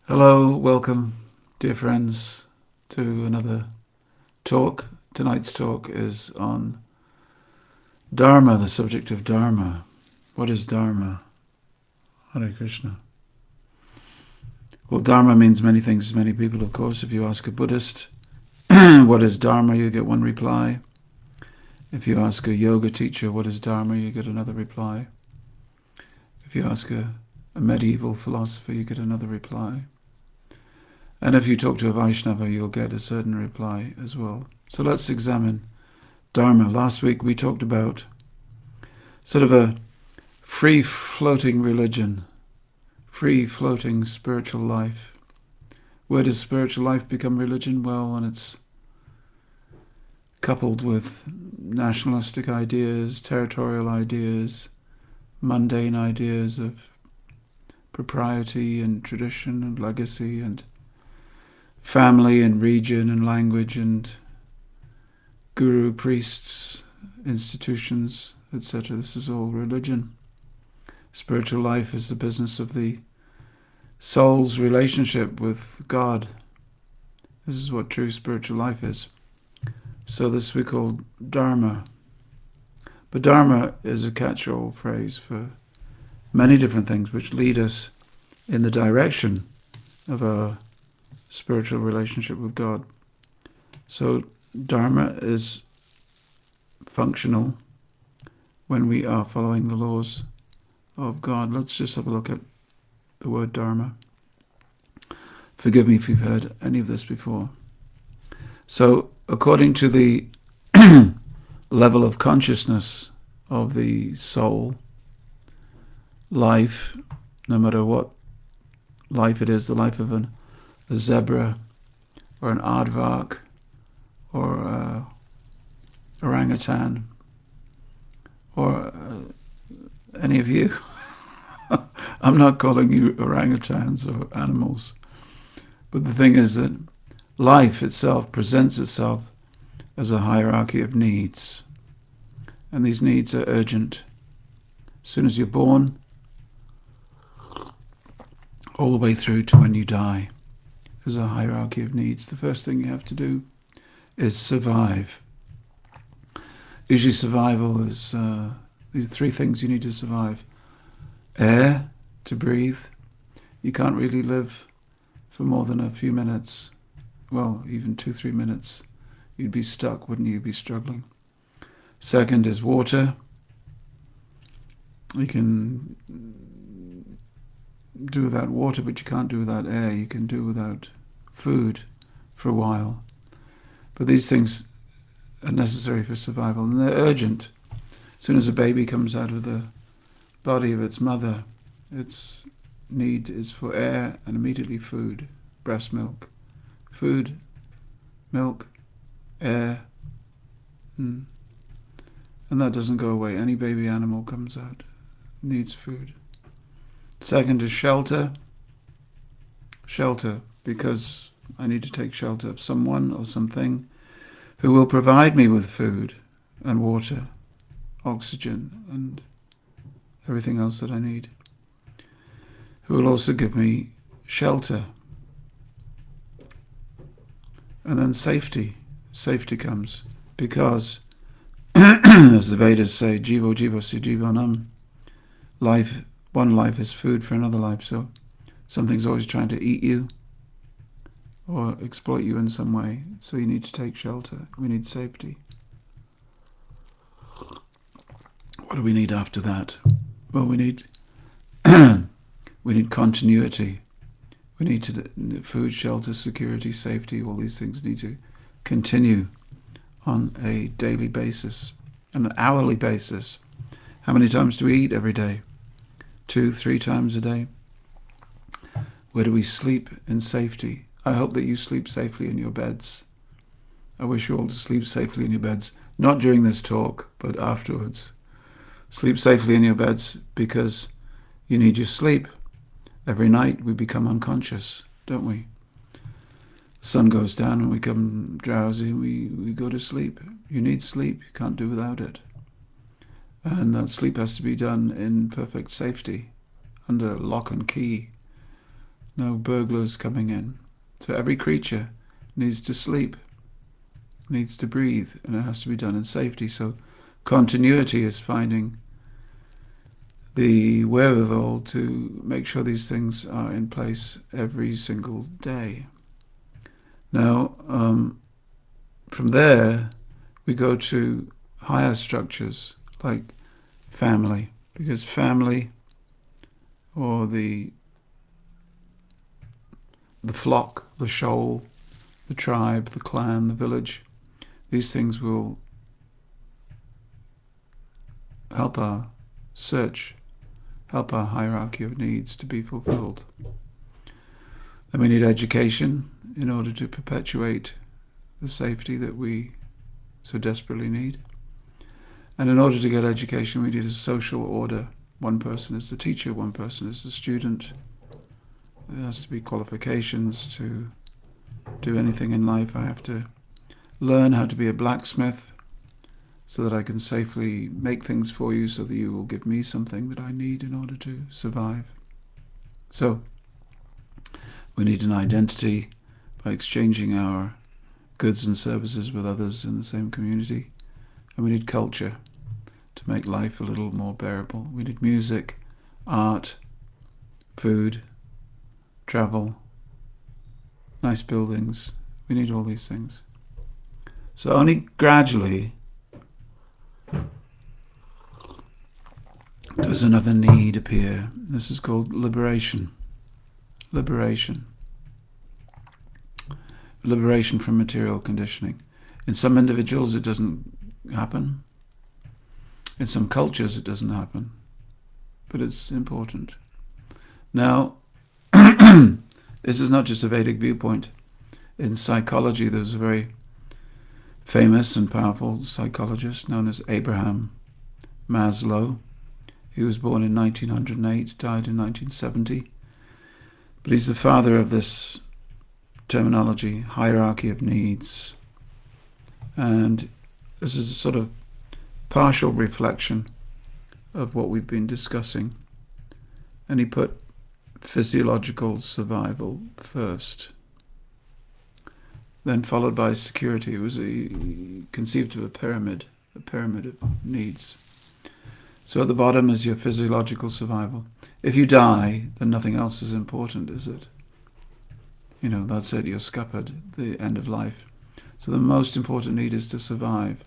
Hello, welcome, dear friends, to another talk. Tonight's talk is on Dharma, the subject of Dharma. What is Dharma? Hare Krishna. Well, Dharma means many things to many people, of course. If you ask a Buddhist, what is Dharma, you get one reply. If you ask a yoga teacher, what is Dharma, you get another reply. If you ask a medieval philosopher, you get another reply. And if you talk to a Vaishnava, you'll get a certain reply as well. So let's examine Dharma. Last week we talked about sort of a free-floating religion, free-floating spiritual life. Where does spiritual life become religion? Well, when it's coupled with nationalistic ideas, territorial ideas, mundane ideas of propriety and tradition and legacy and family and region and language and guru, priests, institutions, etc. This is all religion. Spiritual life is the business of the soul's relationship with God. This is what true spiritual life is. So this we call Dharma. But Dharma is a catch-all phrase for many different things which lead us in the direction of our spiritual relationship with God. So Dharma is functional when we are following the laws of God. Let's just have a look at the word Dharma. Forgive me if you've heard any of this before. So according to the level of consciousness of the soul, life, no matter what life it is, the life of a zebra or an aardvark or orangutan or any of you. I'm not calling you orangutans or animals, but the thing is that life itself presents itself as a hierarchy of needs, and these needs are urgent. As soon as you're born, all the way through to when you die, there's a hierarchy of needs. The first thing you have to do is survive. Usually survival is these three things you need to survive. Air, to breathe. You can't really live for more than a few minutes. Well, even 2-3 minutes. You'd be stuck, wouldn't you? You'd be struggling. Second is water. You can do without water, but you can't do without air. You can do without food for a while. But these things are necessary for survival, and they're urgent. As soon as a baby comes out of the body of its mother, its need is for air and immediately food, breast milk. Food, milk, air, and that doesn't go away. Any baby animal comes out, needs food. Second is shelter. Shelter, because I need to take shelter of someone or something who will provide me with food and water, oxygen, and everything else that I need. Who will also give me shelter. And then safety. Safety comes because, as the Vedas say, jivo jivasya jivanam, life, one life is food for another life. So something's always trying to eat you or exploit you in some way. So you need to take shelter. We need safety. What do we need after that? Well, we need continuity. We need food, shelter, security, safety. All these things need to continue on a daily basis, an hourly basis. How many times do we eat every day? 2-3 times a day. Where do we sleep in safety? I hope that you sleep safely in your beds. I wish you all to sleep safely in your beds, not during this talk, but afterwards. Sleep safely in your beds because you need your sleep. Every night we become unconscious, don't we? The sun goes down and we become drowsy, we go to sleep. You need sleep, you can't do without it. And that sleep has to be done in perfect safety, under lock and key. no burglars coming in. So every creature needs to sleep, needs to breathe, and it has to be done in safety. So continuity is finding the wherewithal to make sure these things are in place every single day. Now, from there, we go to higher structures like family, because family, or the flock, the shoal, the tribe, the clan, the village, these things will help our search, help our hierarchy of needs to be fulfilled. And we need education in order to perpetuate the safety that we so desperately need. And in order to get education, we need a social order. One person is the teacher, one person is the student. There has to be qualifications to do anything in life. I have to learn how to be a blacksmith so that I can safely make things for you, so that you will give me something that I need in order to survive. So we need an identity by exchanging our goods and services with others in the same community. And we need culture to make life a little more bearable. We need music, art, food, travel, nice buildings. We need all these things. So only gradually does another need appear. This is called liberation. Liberation. Liberation from material conditioning. In some individuals it doesn't happen. In some cultures it doesn't happen. But it's important. Now, this is not just a Vedic viewpoint. In psychology, there's a very famous and powerful psychologist known as Abraham Maslow. He was born in 1908, died in 1970. But he's the father of this terminology, hierarchy of needs. And this is a sort of partial reflection of what we've been discussing. And he put physiological survival first, then followed by security. It was he conceived of a pyramid of needs. So at the bottom is your physiological survival. If you die, then nothing else is important, is it? You know, that's it, you're scuppered, the end of life. So the most important need is to survive,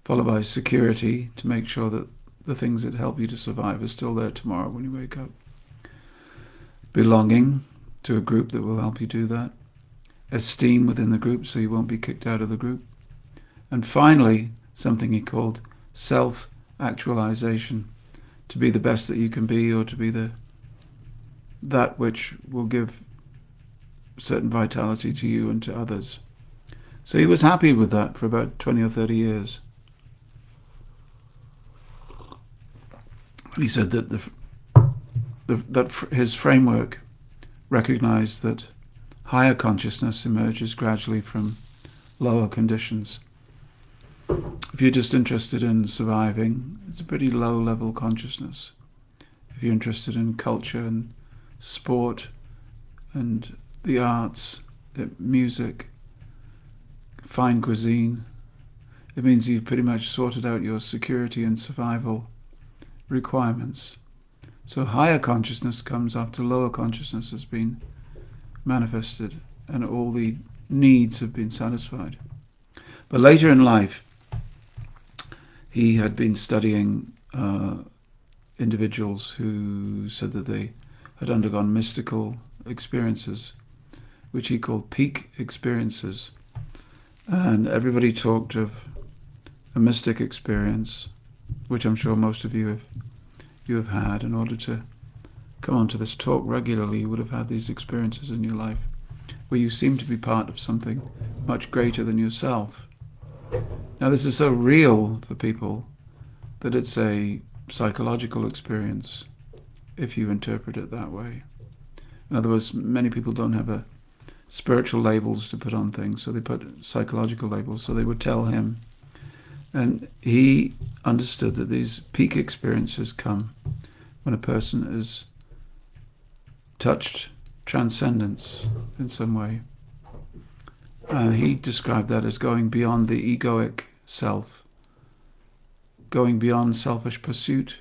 followed by security, to make sure that the things that help you to survive are still there tomorrow when you wake up. Belonging to a group that will help you do that. Esteem within the group, so you won't be kicked out of the group. And finally, something he called self-actualization, to be the best that you can be, or to be that which will give certain vitality to you and to others. So he was happy with that for about 20 or 30 years. He said that that his framework recognized that higher consciousness emerges gradually from lower conditions. If you're just interested in surviving, it's a pretty low-level consciousness. If you're interested in culture and sport and the arts, music, fine cuisine, it means you've pretty much sorted out your security and survival requirements. So higher consciousness comes after lower consciousness has been manifested and all the needs have been satisfied. But later in life, he had been studying individuals who said that they had undergone mystical experiences, which he called peak experiences. And everybody talked of a mystic experience, which I'm sure most of you have had. In order to come onto this talk regularly, you would have had these experiences in your life where you seem to be part of something much greater than yourself. Now this is so real for people that it's a psychological experience if you interpret it that way. In other words, many people don't have spiritual labels to put on things, so they put psychological labels. So they would tell him, and he understood that these peak experiences come when a person is touched transcendence in some way. And he described that as going beyond the egoic self, going beyond selfish pursuit,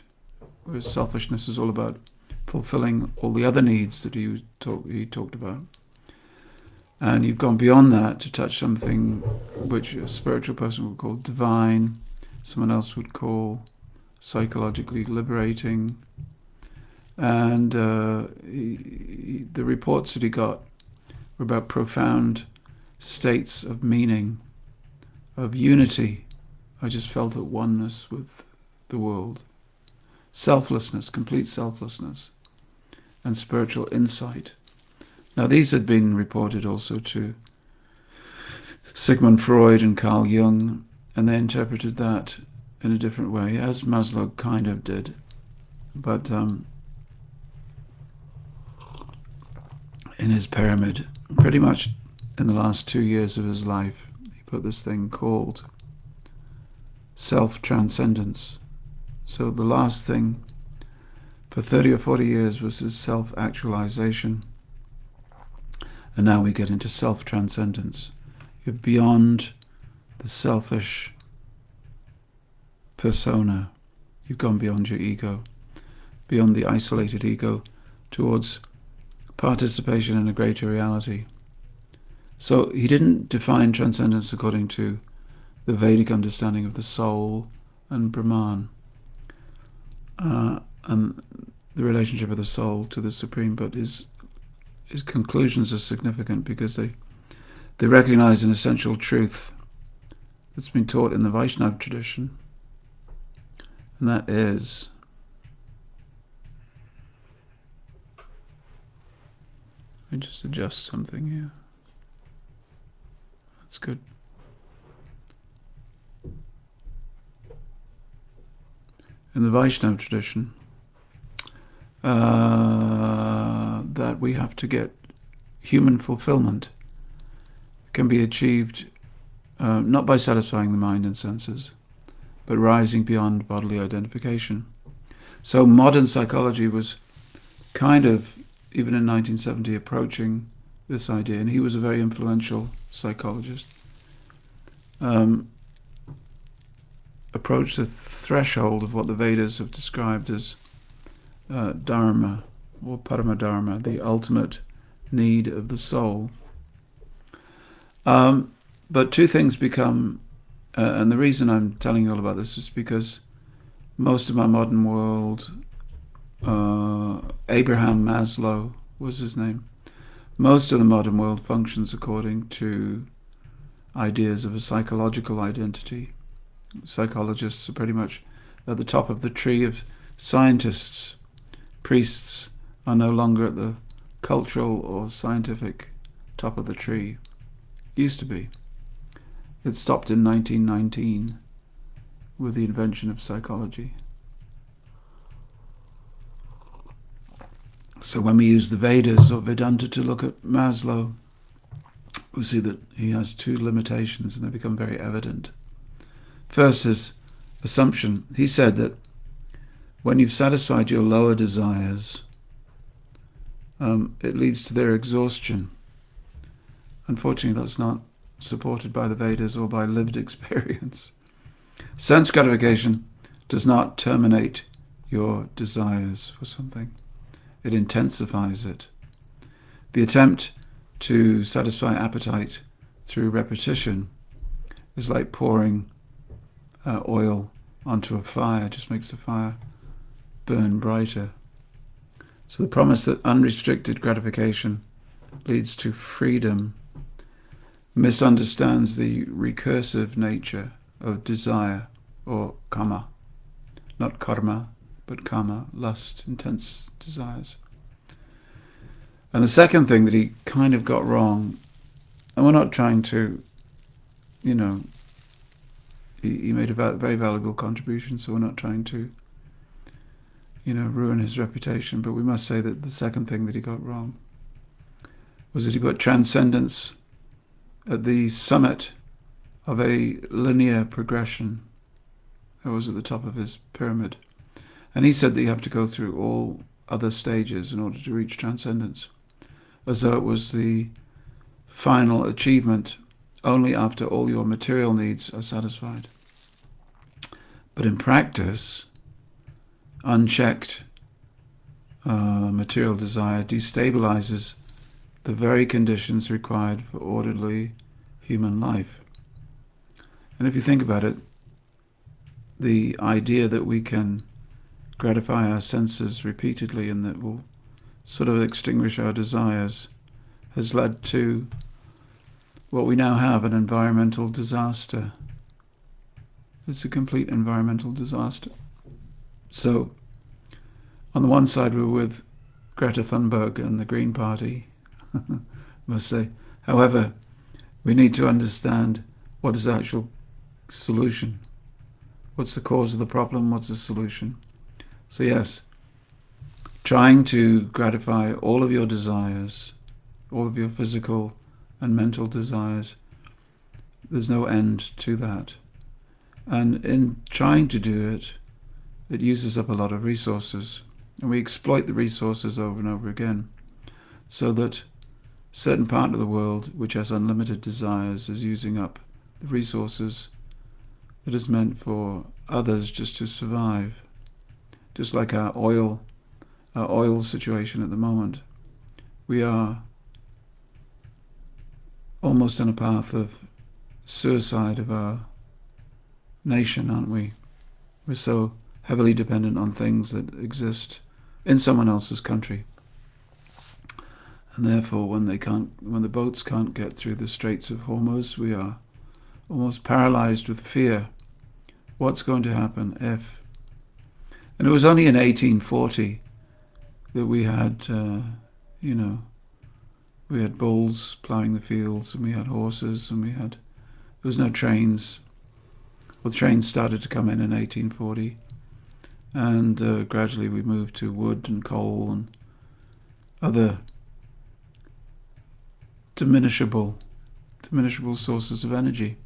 whereas selfishness is all about fulfilling all the other needs that he talked about. And you've gone beyond that to touch something which a spiritual person would call divine, someone else would call psychologically liberating. And the reports that he got were about profound states of meaning, of unity. I just felt at oneness with the world. Selflessness, complete selflessness, and spiritual insight. Now these had been reported also to Sigmund Freud and Carl Jung, and they interpreted that in a different way, as Maslow kind of did. But in his pyramid, pretty much in the last 2 years of his life, he put this thing called self-transcendence. So the last thing for 30 or 40 years was his self-actualization. And now we get into self-transcendence. You're beyond the selfish persona. You've gone beyond your ego, beyond the isolated ego, towards participation in a greater reality. So he didn't define transcendence according to the Vedic understanding of the soul and Brahman, and the relationship of the soul to the Supreme, but his conclusions are significant because they recognize an essential truth that's been taught in the Vaishnava tradition, and that is let me just adjust something here. That's good. In the Vaishnava tradition, that we have to get human fulfillment. It can be achieved not by satisfying the mind and senses, but rising beyond bodily identification. So modern psychology was kind of, even in 1970, approaching this idea, and he was a very influential psychologist, approached the threshold of what the Vedas have described as Dharma, or Paramadharma, the ultimate need of the soul. But two things become, and the reason I'm telling you all about this is because most of my modern world, Abraham Maslow was his name, most of the modern world functions according to ideas of a psychological identity. Psychologists are pretty much at the top of the tree of scientists. Priests are no longer at the cultural or scientific top of the tree. Used to be. It stopped in 1919 with the invention of psychology. So when we use the Vedas or Vedanta to look at Maslow, we see that he has two limitations, and they become very evident. First is assumption. He said that when you've satisfied your lower desires, it leads to their exhaustion. Unfortunately, that's not supported by the Vedas or by lived experience. Sense gratification does not terminate your desires for something. It intensifies it. The attempt to satisfy appetite through repetition is like pouring oil onto a fire. It just makes the fire burn brighter. So the promise that unrestricted gratification leads to freedom misunderstands the recursive nature of desire, or kama. Not karma, but kama, lust, intense desires. And the second thing that he kind of got wrong, and we're not trying to, he made a very valuable contribution, so we're not trying to, ruin his reputation, but we must say that the second thing that he got wrong was that he put transcendence at the summit of a linear progression. That was at the top of his pyramid. And he said that you have to go through all other stages in order to reach transcendence. as though it was the final achievement only after all your material needs are satisfied. But in practice, unchecked material desire destabilizes the very conditions required for orderly human life. And if you think about it, the idea that we can gratify our senses repeatedly and that will sort of extinguish our desires has led to what we now have, an environmental disaster. It's a complete environmental disaster. So, on the one side we're with Greta Thunberg and the Green Party, must say. However, we need to understand what is the actual solution. What's the cause of the problem? What's the solution? So yes, trying to gratify all of your desires, all of your physical and mental desires, there's no end to that. And in trying to do it, it uses up a lot of resources. And we exploit the resources over and over again, so that a certain part of the world which has unlimited desires is using up the resources that is meant for others just to survive. Just like our oil situation at the moment. We are almost on a path of suicide of our nation, aren't we? We're so heavily dependent on things that exist in someone else's country. And therefore, when the boats can't get through the Straits of Hormuz, we are almost paralyzed with fear. What's going to happen if? And it was only in 1840 that we had, we had bulls ploughing the fields, and we had horses, and there was no trains. Well, trains started to come in 1840, and gradually we moved to wood and coal and other diminishable sources of energy.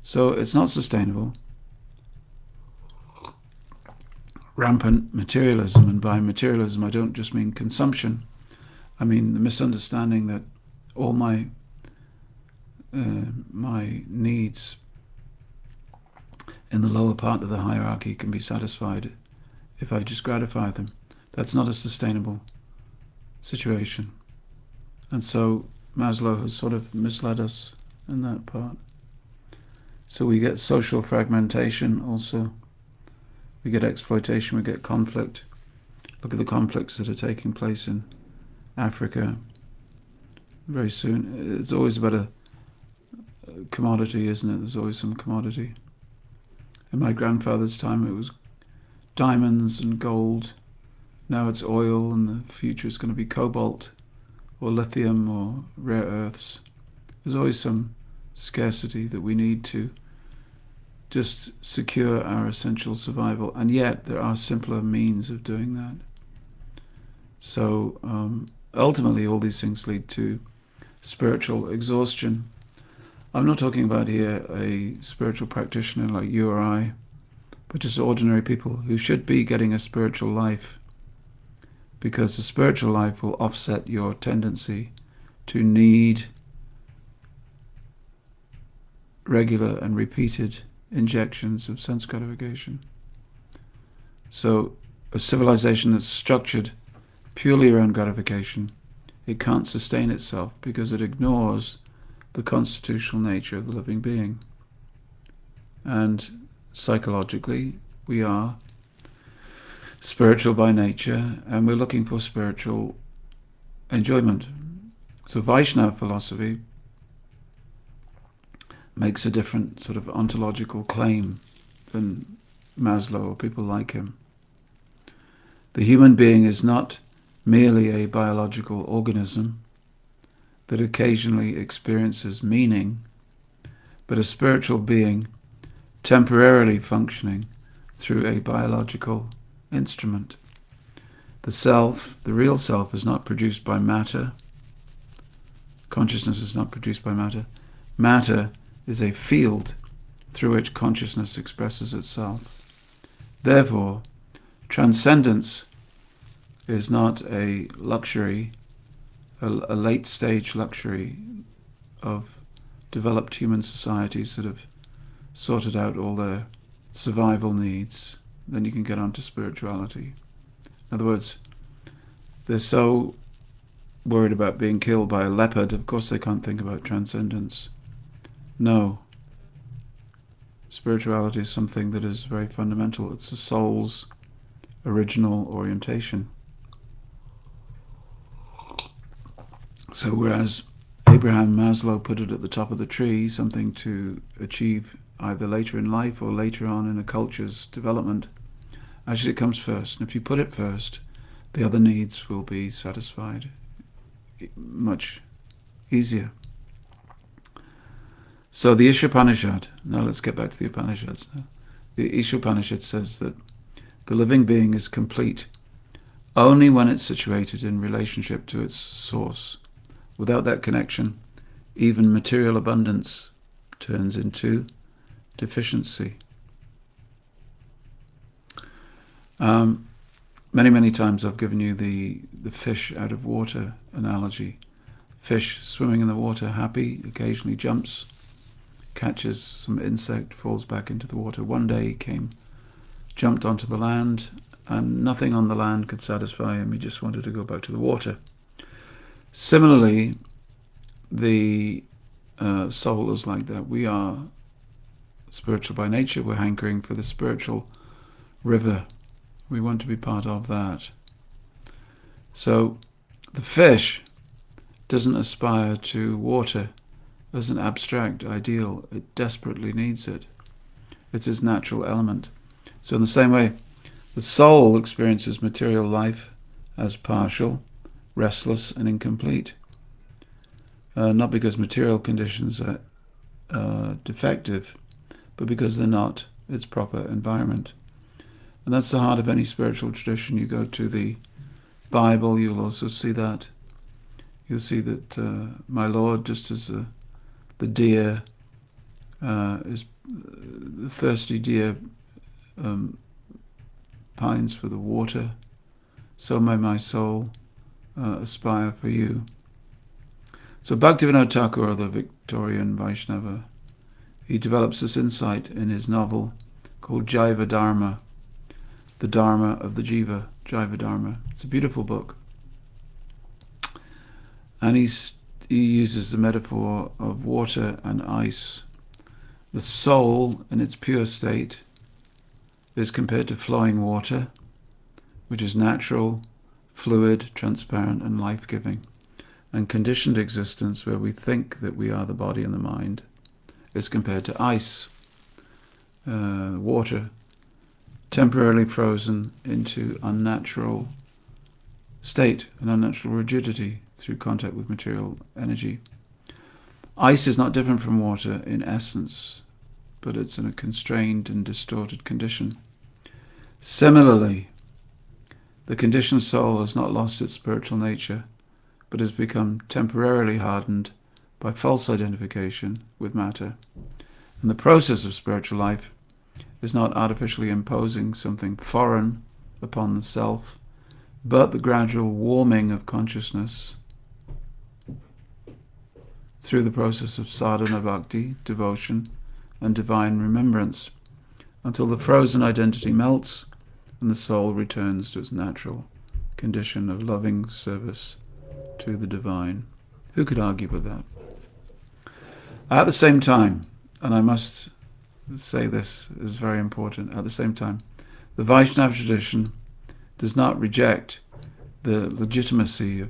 So it's not sustainable. Rampant materialism, and by materialism I don't just mean consumption. I mean the misunderstanding that all my needs in the lower part of the hierarchy can be satisfied if I just gratify them. That's not a sustainable situation. And so Maslow has sort of misled us in that part. So we get social fragmentation also. We get exploitation, we get conflict. Look at the conflicts that are taking place in Africa very soon. It's always about a commodity, isn't it? There's always some commodity. In my grandfather's time it was diamonds and gold. Now it's oil, and the future is going to be cobalt or lithium or rare earths. There's always some scarcity that we need to just secure our essential survival, and yet there are simpler means of doing that. So ultimately all these things lead to spiritual exhaustion. I'm not talking about here a spiritual practitioner like you or I, but just ordinary people who should be getting a spiritual life, because the spiritual life will offset your tendency to need regular and repeated injections of sense gratification. So a civilization that's structured purely around gratification, it can't sustain itself because it ignores the constitutional nature of the living being. And psychologically, we are spiritual by nature, and we're looking for spiritual enjoyment. So Vaishnava philosophy makes a different sort of ontological claim than Maslow or people like him. The human being is not merely a biological organism that occasionally experiences meaning, but a spiritual being temporarily functioning through a biological instrument. The self, the real self, is not produced by matter. Consciousness is not produced by matter. Matter is a field through which consciousness expresses itself. Transcendence is not a luxury a late stage luxury of developed human societies that have sorted out all their survival needs, then you can get onto spirituality. In other words, they're so worried about being killed by a leopard, of course they can't think about transcendence. No. Spirituality is something that is very fundamental. It's the soul's original orientation. So whereas Abraham Maslow put it at the top of the tree, something to achieve either later in life or later on in a culture's development, actually it comes first. And if you put it first, the other needs will be satisfied much easier. So the Ishopanishad, now let's get back to the Upanishads now. The Ishopanishad says that the living being is complete only when it's situated in relationship to its source. Without that connection, even material abundance turns into deficiency. Many times I've given you the fish out of water analogy. Fish swimming in the water, happy, occasionally jumps, catches some insect, falls back into the water. One day he jumped onto the land, and nothing on the land could satisfy him. He just wanted to go back to the water. Similarly, the soul is like that. We are spiritual by nature. We're hankering for the spiritual river. We want to be part of that. So the fish doesn't aspire to water as an abstract ideal. It desperately needs it. It's its natural element. So in the same way, the soul experiences material life as partial, restless, and incomplete. Not because material conditions are defective, but because they're not its proper environment. And that's the heart of any spiritual tradition. You go to the Bible, you'll also see that. You'll see that my Lord, just as the deer is the thirsty deer pines for the water, so may my soul aspire for you. So Bhaktivinoda Thakur, the Victorian Vaishnava, he develops this insight in his novel called Jaiva Dharma, the Dharma of the Jiva, Jaiva Dharma. It's a beautiful book. And he uses the metaphor of water and ice. The soul, in its pure state, is compared to flowing water, which is natural, fluid, transparent, and life-giving. And conditioned existence, where we think that we are the body and the mind, is compared to ice, water, temporarily frozen into unnatural state, an unnatural rigidity through contact with material energy. Ice is not different from water in essence, but it's in a constrained and distorted condition. Similarly, the conditioned soul has not lost its spiritual nature, but has become temporarily hardened by false identification with matter. And the process of spiritual life is not artificially imposing something foreign upon the self, but the gradual warming of consciousness through the process of sadhana bhakti, devotion, and divine remembrance, until the frozen identity melts and the soul returns to its natural condition of loving service to the divine. Who could argue with that? At the same time, and I must say this is very important, at the same time, the Vaishnava tradition does not reject the legitimacy of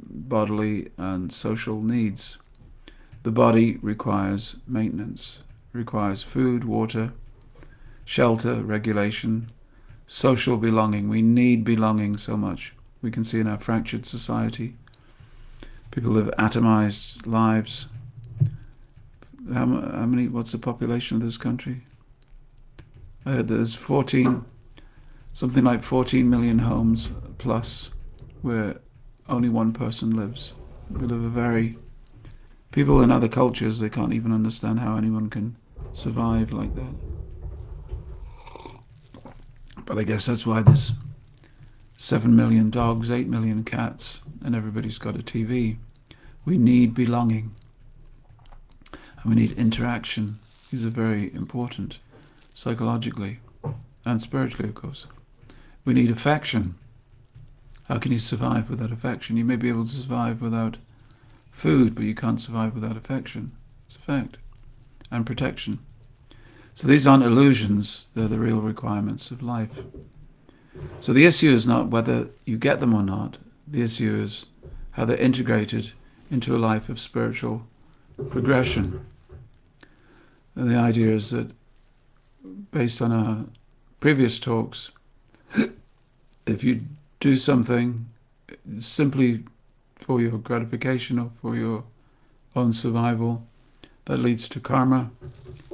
bodily and social needs. The body requires maintenance, requires food, water, shelter, regulation, social belonging. We need belonging so much. We can see in our fractured society, people live atomized lives. How many? What's the population of this country? There's something like 14 million homes plus, where only one person lives. We live people in other cultures, they can't even understand how anyone can survive like that. But I guess that's why there's 7 million dogs, 8 million cats, and everybody's got a TV. We need belonging. And we need interaction. These are very important, psychologically and spiritually, of course. We need affection. How can you survive without affection? You may be able to survive without food, but you can't survive without affection. It's a fact. And protection. So these aren't illusions, they're the real requirements of life. So the issue is not whether you get them or not. The issue is how they're integrated into a life of spiritual progression. And the idea is that, based on our previous talks, if you do something simply for your gratification or for your own survival, that leads to karma.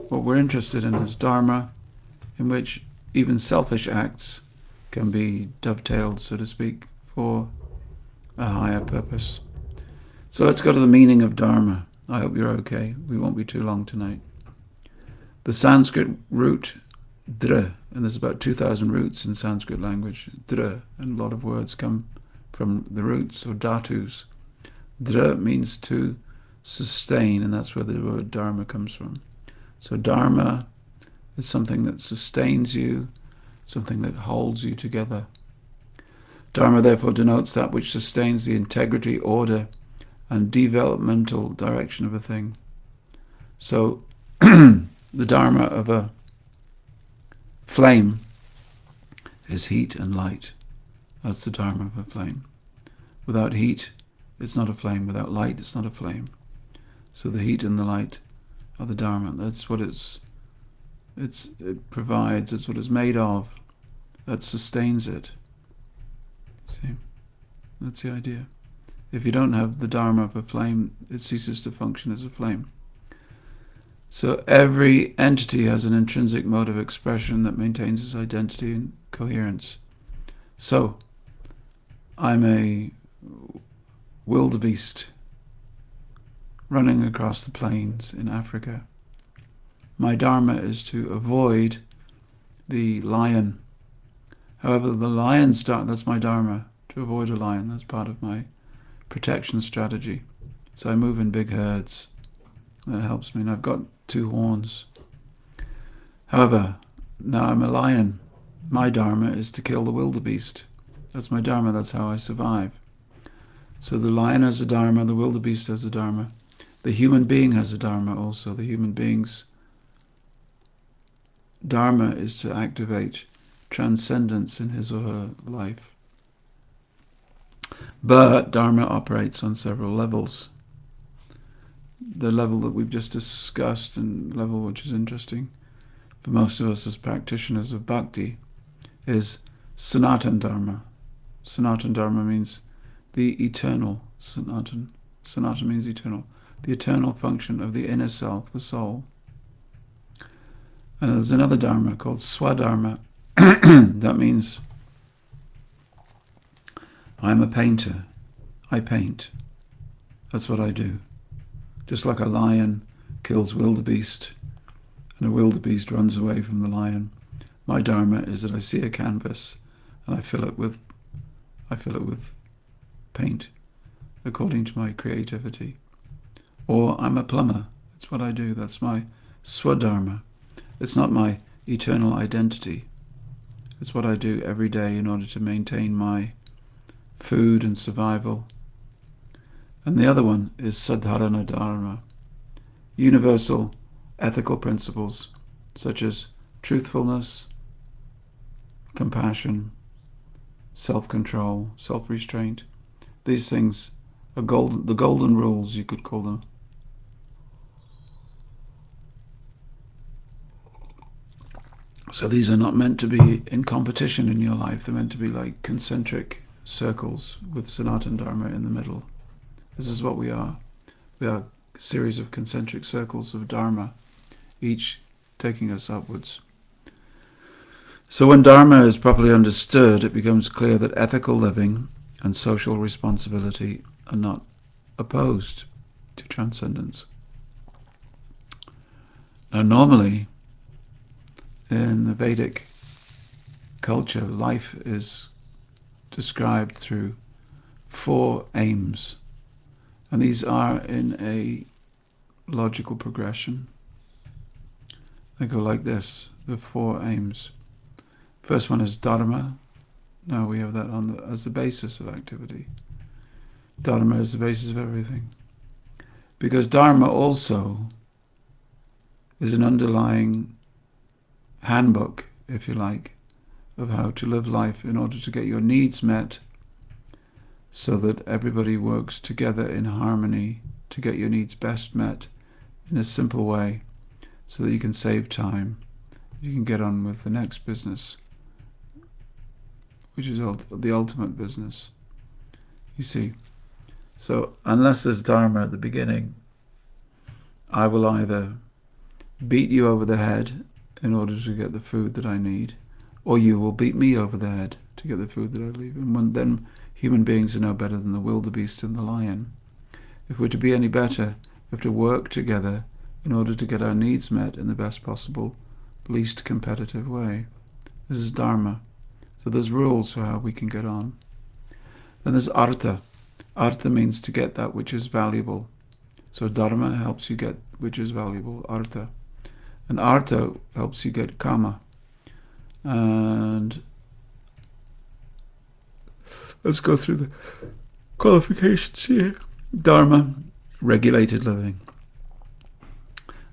What we're interested in is Dharma, in which even selfish acts can be dovetailed, so to speak, for a higher purpose. So let's go to the meaning of Dharma. I hope you're okay. We won't be too long tonight. The Sanskrit root, dra, and there's about 2,000 roots in Sanskrit language, dra, and a lot of words come from the roots or dhatus. Dra means to sustain, and that's where the word Dharma comes from. So Dharma is something that sustains you, something that holds you together. Dharma therefore denotes that which sustains the integrity, order, and developmental direction of a thing. So the Dharma of a flame is heat and light. That's the Dharma of a flame. Without heat, it's not a flame. Without light, it's not a flame. So the heat and the light are the Dharma. That's what it provides. It's what it's made of. That sustains it. See? That's the idea. If you don't have the Dharma of a flame, it ceases to function as a flame. So every entity has an intrinsic mode of expression that maintains its identity and coherence. So, I'm a wildebeest running across the plains in Africa. My Dharma is to avoid the lion. However, the lion's Dharma, that's my Dharma, to avoid a lion. That's part of my protection strategy. So I move in big herds. That helps me, and I've got 2 horns. However, now I'm a lion. My Dharma is to kill the wildebeest. That's my Dharma, that's how I survive. So the lion has a Dharma, the wildebeest has a Dharma. The human being has a Dharma also. The human being's Dharma is to activate transcendence in his or her life. But Dharma operates on several levels. The level that we've just discussed, and level which is interesting for most of us as practitioners of Bhakti, is Sanatan Dharma. Sanatan Dharma means the eternal. Sanatan means eternal. The eternal function of the inner self, the soul. And there's another Dharma called Swadharma. That means I'm a painter. I paint. That's what I do. Just like a lion kills wildebeest and a wildebeest runs away from the lion, my Dharma is that I see a canvas and I fill it with paint according to my creativity. Or I'm a plumber. That's what I do. That's my Swadharma. It's not my eternal identity. It's what I do every day in order to maintain my food and survival. And the other one is Sadharana Dharma, universal ethical principles such as truthfulness, compassion, self-control, self-restraint. These things are the golden rules, you could call them. So these are not meant to be in competition in your life. They're meant to be like concentric circles with Sanatana Dharma in the middle. This is what we are. We are a series of concentric circles of Dharma, each taking us upwards. So when Dharma is properly understood, it becomes clear that ethical living and social responsibility are not opposed to transcendence. Now normally, in the Vedic culture, life is described through 4 aims. And these are in a logical progression. They go like this, the 4 aims. First one is Dharma. Now we have that as the basis of activity. Dharma is the basis of everything. Because Dharma also is an underlying handbook, if you like, of how to live life in order to get your needs met, so that everybody works together in harmony to get your needs best met in a simple way, so that you can save time, you can get on with the next business, which is the ultimate business. You see, so unless there's Dharma at the beginning, I will either beat you over the head in order to get the food that I need, or you will beat me over the head to get the food that I need. And then human beings are no better than the wildebeest and the lion. If we're to be any better, we have to work together in order to get our needs met in the best possible, least competitive way. This is Dharma. So there's rules for how we can get on. Then there's Artha. Artha means to get that which is valuable. So Dharma helps you get which is valuable, Artha. And Artha helps you get Kama. And let's go through the qualifications here. Dharma, regulated living.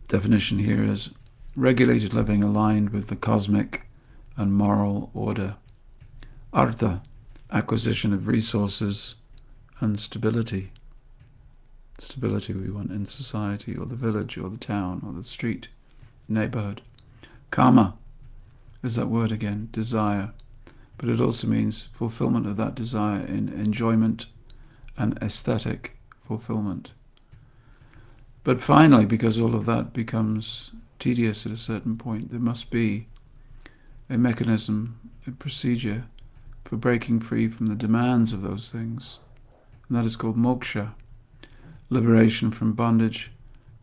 Definition here is regulated living aligned with the cosmic and moral order. Artha, acquisition of resources and stability. Stability we want in society, or the village, or the town, or the street, neighborhood. Kama is that word again, desire. But it also means fulfillment of that desire in enjoyment and aesthetic fulfillment. But finally, because all of that becomes tedious at a certain point, there must be a mechanism, a procedure for breaking free from the demands of those things. And that is called moksha, liberation from bondage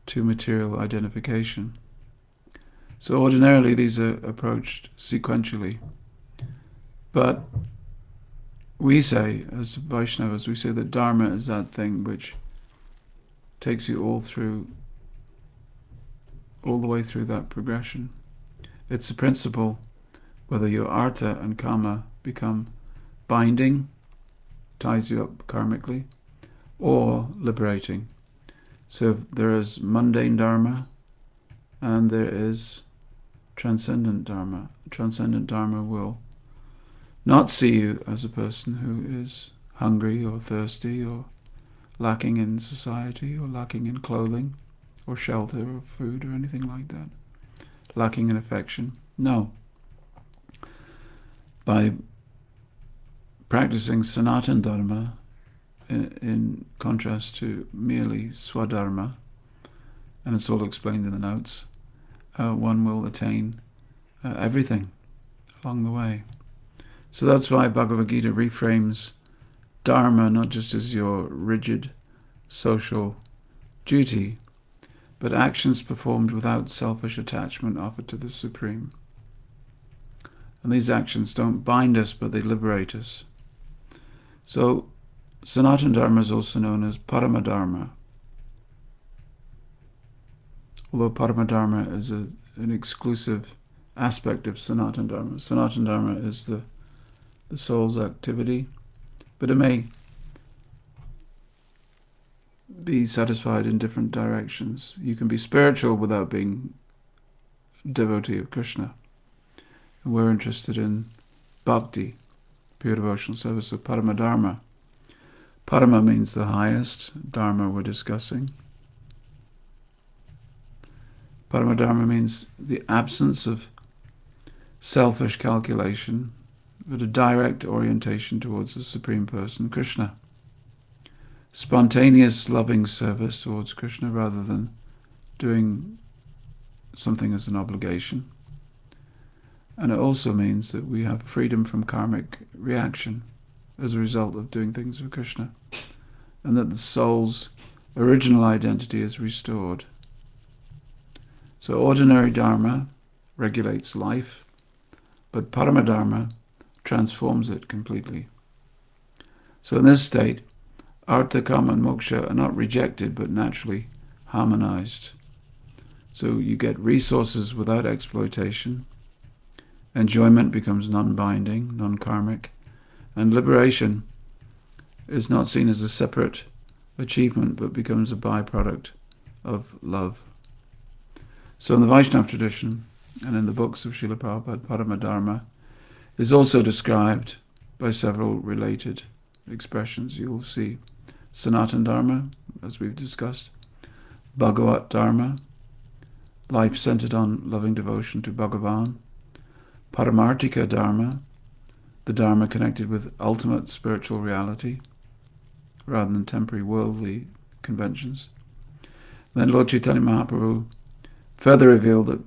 to material identification. So ordinarily these are approached sequentially. But we say, as Vaishnavas, we say that Dharma is that thing which takes you all the way through that progression. It's the principle whether your Artha and Kama become binding, ties you up karmically, or liberating. So there is mundane Dharma and there is transcendent Dharma. Transcendent Dharma will not see you as a person who is hungry or thirsty or lacking in society or lacking in clothing or shelter or food or anything like that, lacking in affection. No. By practicing Sanatana Dharma in contrast to merely Swadharma, and it's all explained in the notes, one will attain everything along the way. So that's why Bhagavad Gita reframes Dharma not just as your rigid social duty, but actions performed without selfish attachment offered to the Supreme. And these actions don't bind us, but they liberate us. So Sanatana Dharma is also known as Paramadharma. Although Paramadharma is an exclusive aspect of Sanatana Dharma. Sanatana Dharma is the soul's activity, but it may be satisfied in different directions. You can be spiritual without being a devotee of Krishna. And we're interested in Bhakti, pure devotional service of Paramadharma. Parama means the highest, Dharma we're discussing. Paramadharma means the absence of selfish calculation, but a direct orientation towards the Supreme Person, Krishna. Spontaneous loving service towards Krishna rather than doing something as an obligation. And it also means that we have freedom from karmic reaction as a result of doing things for Krishna, and that the soul's original identity is restored. So ordinary Dharma regulates life, but Paramadharma transforms it completely. So in this state, Artha, Kama and Moksha are not rejected but naturally harmonized. So you get resources without exploitation, enjoyment becomes non-binding, non-karmic, and liberation is not seen as a separate achievement but becomes a byproduct of love. So in the Vaishnava tradition and in the books of Srila Prabhupada, Parama Dharma is also described by several related expressions. You will see Sanatana Dharma, as we've discussed, Bhagavat Dharma, life centered on loving devotion to Bhagavan, Paramarthika Dharma, the Dharma connected with ultimate spiritual reality, rather than temporary worldly conventions. Then Lord Chaitanya Mahaprabhu further revealed that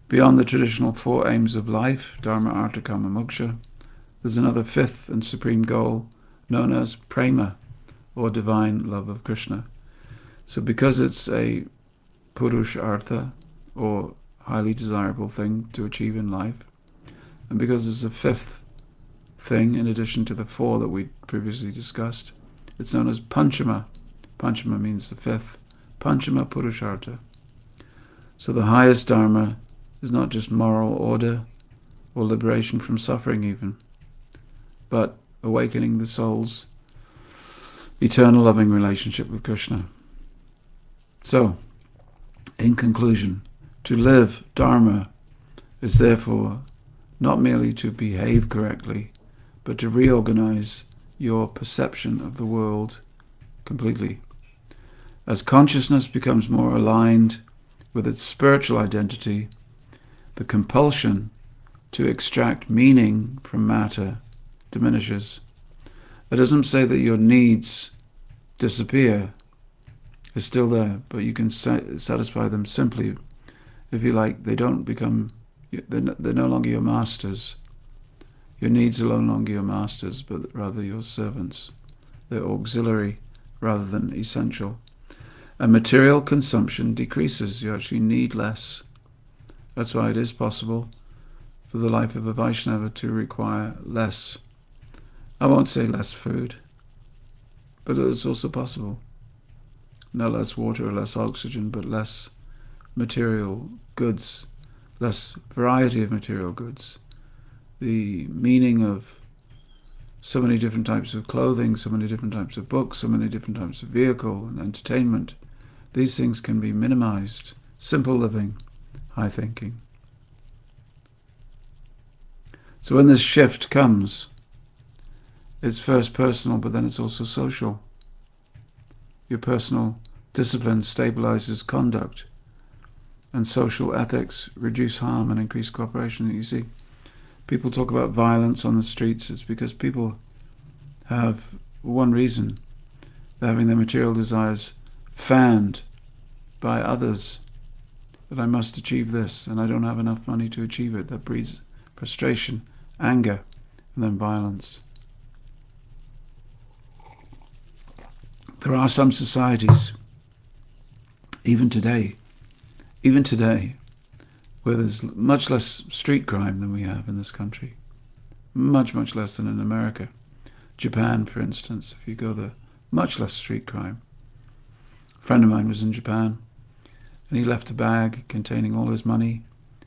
beyond the traditional four aims of life, Dharma, Artha, Kama, Moksha, there's another fifth and supreme goal known as prema, or divine love of Krishna. So because it's a purushartha, or highly desirable thing to achieve in life, and because it's a fifth thing in addition to the four that we previously discussed, it's known as panchama. Panchama means the fifth. Panchama purushartha. So the highest dharma is not just moral order or liberation from suffering even, but awakening the soul's eternal loving relationship with Krishna. So, in conclusion, to live Dharma is therefore not merely to behave correctly, but to reorganize your perception of the world completely. As consciousness becomes more aligned with its spiritual identity, the compulsion to extract meaning from matter diminishes. That doesn't say that your needs disappear. It's still there, but you can satisfy them simply. If you like, they don't become, they're no longer your masters. Your needs are no longer your masters, but rather your servants. They're auxiliary rather than essential. And material consumption decreases. You actually need less. That's why it is possible for the life of a Vaishnava to require less. I won't say less food, but it's also possible. No less water or less oxygen, but less material goods, less variety of material goods. The meaning of so many different types of clothing, so many different types of books, so many different types of vehicle and entertainment, these things can be minimized. Simple living, high thinking. So when this shift comes, it's first personal, but then it's also social. Your personal discipline stabilizes conduct, and social ethics reduce harm and increase cooperation. You see, people talk about violence on the streets. It's because people have one reason. They're having their material desires fanned by others, that I must achieve this, and I don't have enough money to achieve it. That breeds frustration, anger, and then violence. There are some societies, even today, where there's much less street crime than we have in this country. Much, much less than in America. Japan, for instance, if you go there, much less street crime. A friend of mine was in Japan, and he left a bag containing all his money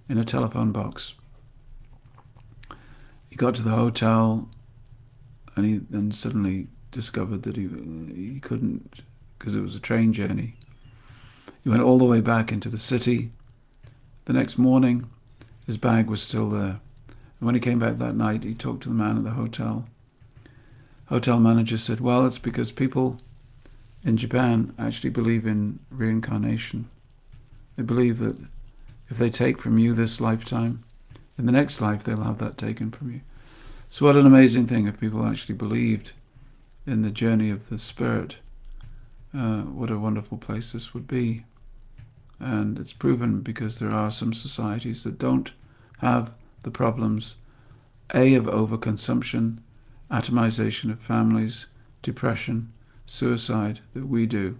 in a telephone box. He got to the hotel, and he then suddenly discovered that he couldn't, because it was a train journey. He went all the way back into the city. The next morning, his bag was still there. And when he came back that night, he talked to the man at the hotel. Hotel manager said, well, it's because people in Japan actually believe in reincarnation. They believe that if they take from you this lifetime, in the next life they'll have that taken from you. So what an amazing thing if people actually believed in the journey of the spirit. What a wonderful place this would be. And it's proven because there are some societies that don't have the problems, A, of overconsumption, atomization of families, depression, suicide, that we do.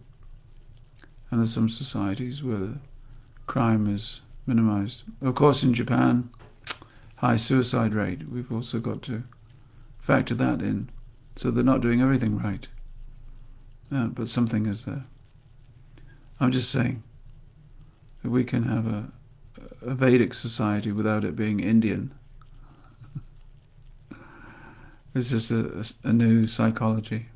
And there's some societies where the crime is minimized. Of course, in Japan, high suicide rate. We've also got to factor that in. So they're not doing everything right. but something is there. I'm just saying that we can have a Vedic society without it being Indian. It's just a new psychology.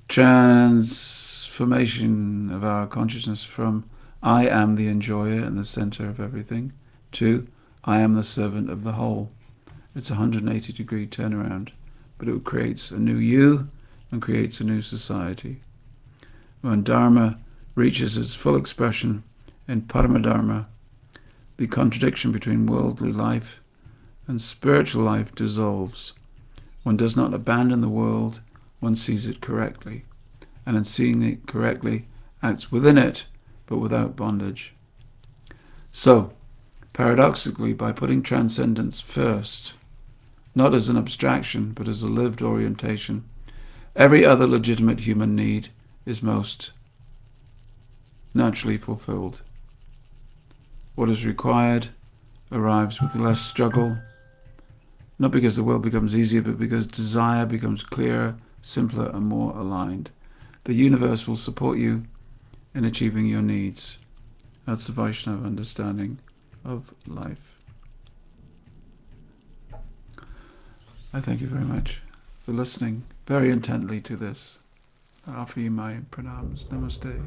Transformation of our consciousness from I am the enjoyer and the center of everything to I am the servant of the whole. It's a 180-degree turnaround, but it creates a new you and creates a new society. When Dharma reaches its full expression in Paramadharma, the contradiction between worldly life and spiritual life dissolves. One does not abandon the world, one sees it correctly, and in seeing it correctly, acts within it, but without bondage. So, paradoxically, by putting transcendence first, not as an abstraction, but as a lived orientation, every other legitimate human need is most naturally fulfilled. What is required arrives with less struggle, not because the world becomes easier, but because desire becomes clearer, simpler, and more aligned. The universe will support you in achieving your needs. That's the Vaishnava understanding of life. I thank you very much for listening very intently to this. I offer you my pranams. Namaste.